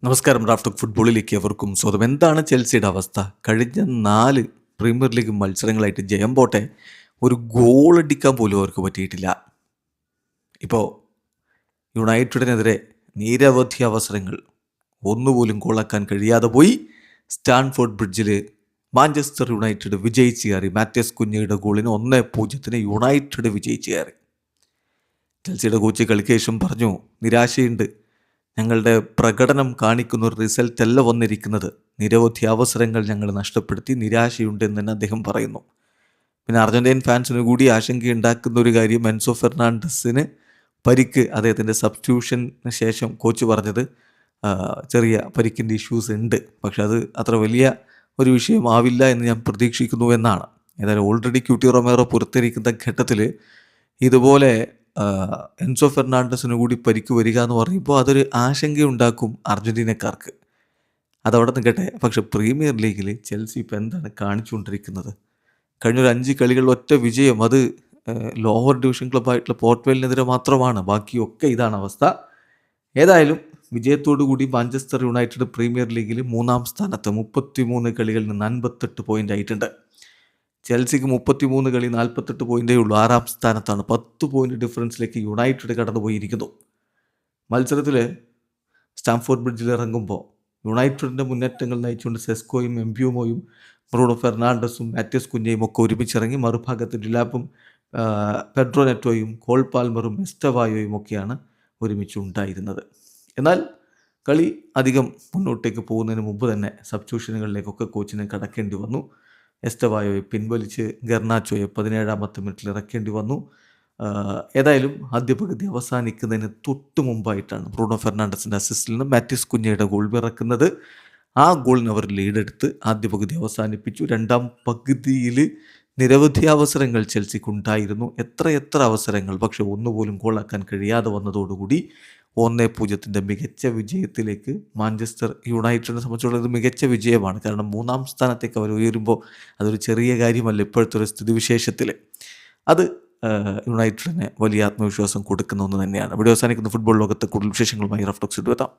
നമസ്കാരം. റാഫ്റ്റോക്ക് ഫുട്ബോളിലേക്ക് എവർക്കും സ്വാഗതം. എന്താണ് ചെൽസിയുടെ അവസ്ഥ? കഴിഞ്ഞ 4 പ്രീമിയർ ലീഗ് മത്സരങ്ങളായിട്ട് ജയം പോട്ടെ, ഒരു ഗോൾ അടിക്കാൻ പോലും അവർക്ക് പറ്റിയിട്ടില്ല. ഇപ്പോൾ യുണൈറ്റഡിനെതിരെ നിരവധി അവസരങ്ങൾ ഒന്നുപോലും ഗോളാക്കാൻ കഴിയാതെ പോയി. സ്റ്റാൻഫോർഡ് ബ്രിഡ്ജിൽ മാഞ്ചസ്റ്റർ യുണൈറ്റഡ് വിജയിച്ച് കയറി. മാത്യസ് കുഞ്ഞയുടെ ഗോളിന് 1-0 യുണൈറ്റഡ് വിജയിച്ച് കയറി. ചെൽസിയുടെ കോച്ച് കളിക്ക് ശേഷം പറഞ്ഞു, നിരാശയുണ്ട്, ഞങ്ങളുടെ പ്രകടനം കാണിക്കുന്ന ഒരു റിസൾട്ട് അല്ല വന്നിരിക്കുന്നത്, നിരവധി അവസരങ്ങൾ ഞങ്ങൾ നഷ്ടപ്പെടുത്തി, നിരാശയുണ്ടെന്ന് തന്നെ അദ്ദേഹം പറയുന്നു. പിന്നെ അർജൻറ്റീൻ ഫാൻസിന് കൂടി ആശങ്കയുണ്ടാക്കുന്ന ഒരു കാര്യം, എൻസോ ഫെർണാണ്ടസിന് പരിക്ക്, അദ്ദേഹത്തിൻ്റെ സബ്സ്റ്റിറ്റ്യൂഷന് ശേഷം കോച്ച് പറഞ്ഞത് ചെറിയ പരിക്കിൻ്റെ ഇഷ്യൂസ് ഉണ്ട്, പക്ഷെ അത് അത്ര വലിയ ഒരു വിഷയമാവില്ല എന്ന് ഞാൻ പ്രതീക്ഷിക്കുന്നു എന്നാണ്. ഏതായാലും ഓൾറെഡി ക്യൂട്ടി റൊമേറോ പുറത്തിരിക്കുന്ന ഘട്ടത്തിൽ ഇതുപോലെ എൻസോ ഫെർണാണ്ടസിന് കൂടി പരിക്ക് വരിക എന്ന് പറയുമ്പോൾ അതൊരു ആശങ്കയുണ്ടാക്കും അർജൻറ്റീനക്കാർക്ക്. അതവിടെ നിൽക്കട്ടെ. പക്ഷെ പ്രീമിയർ ലീഗിൽ ചെൽസി ഇപ്പോൾ എന്താണ് കാണിച്ചുകൊണ്ടിരിക്കുന്നത്? കഴിഞ്ഞൊരു 5 കളികളിൽ ഒറ്റ വിജയം, അത് ലോവർ ഡിവിഷൻ ക്ലബ്ബായിട്ടുള്ള പോർട്ട്വെലിനെതിരെ മാത്രമാണ്. ബാക്കിയൊക്കെ ഇതാണ് അവസ്ഥ. ഏതായാലും വിജയത്തോടു കൂടി മാഞ്ചസ്റ്റർ യുണൈറ്റഡ് പ്രീമിയർ ലീഗിൽ 3-ാം സ്ഥാനത്ത് 33 കളികളിൽ നിന്ന് 58 പോയിൻ്റ് ആയിട്ടുണ്ട്. ചെൽസിക്ക് 33 കളി 48 പോയിൻ്റേ ഉള്ളൂ, 6-ാം സ്ഥാനത്താണ്. 10 പോയിൻ്റ് ഡിഫറൻസിലേക്ക് യുണൈറ്റഡ് കടന്നുപോയിരിക്കുന്നു. മത്സരത്തിൽ സ്റ്റാംഫോർഡ് ബ്രിഡ്ജിൽ ഇറങ്ങുമ്പോൾ യുണൈറ്റഡിൻ്റെ മുന്നേറ്റങ്ങൾ നയിച്ചുകൊണ്ട് സെസ്കോയും എംബ്യൂമോയും ബ്രൂണോ ഫെർണാണ്ടസും മാത്യസ് കുഞ്ഞയും ഒക്കെ ഒരുമിച്ചിറങ്ങി. മറുഭാഗത്ത് ഡിലാപ്പും പെഡ്രോ നെറ്റോയും കോൾ പാൽമറും എസ്റ്റവായോയും ഒക്കെയാണ് ഒരുമിച്ചുണ്ടായിരുന്നത്. എന്നാൽ കളി അധികം മുന്നോട്ടേക്ക് പോകുന്നതിന് മുമ്പ് തന്നെ സബ്സ്റ്റിറ്റ്യൂഷനുകളിലേക്കൊക്കെ കോച്ചിനെ കടക്കേണ്ടി വന്നു. എസ്റ്റവായോയെ പിൻവലിച്ച് ഗർനാച്ചോയെ 17-ാമത്തെ മിനിറ്റിൽ ഇറക്കേണ്ടി വന്നു. ഏതായാലും ആദ്യ പകുതി അവസാനിക്കുന്നതിന് തൊട്ട് മുമ്പായിട്ടാണ് ബ്രൂണോ ഫെർണാണ്ടസിൻ്റെ അസിസ്റ്റിൽ നിന്ന് മാത്യസ് കുഞ്ഞയുടെ ഗോൾ പിറക്കുന്നത്. ആ ഗോളിന് അവർ ലീഡെടുത്ത് ആദ്യ പകുതി അവസാനിപ്പിച്ചു. 2-ാം പകുതിയിൽ നിരവധി അവസരങ്ങൾ ചെൽസിക്കുണ്ടായിരുന്നു, എത്ര അവസരങ്ങൾ, പക്ഷെ ഒന്നുപോലും ഗോളാക്കാൻ കഴിയാതെ വന്നതോടുകൂടി 1-0 മികച്ച വിജയത്തിലേക്ക് മാഞ്ചസ്റ്റർ യുണൈറ്റഡിനെ സംബന്ധിച്ചുള്ള ഒരു മികച്ച വിജയമാണ്. കാരണം 3-ാം സ്ഥാനത്തേക്ക് അവർ ഉയരുമ്പോൾ അതൊരു ചെറിയ കാര്യമല്ല. ഇപ്പോഴത്തെ ഒരു സ്ഥിതിവിശേഷത്തിൽ അത് യുണൈറ്റഡിന് വലിയ ആത്മവിശ്വാസം കൊടുക്കുന്ന ഒന്ന് തന്നെയാണ്. ഇവിടെ അവസാനിക്കുന്ന ഫുട്ബോൾ ലോകത്തെ കൂടുതൽ വിശേഷങ്ങളുമായി റാഫ്റ്റോക്സ് എത്താം.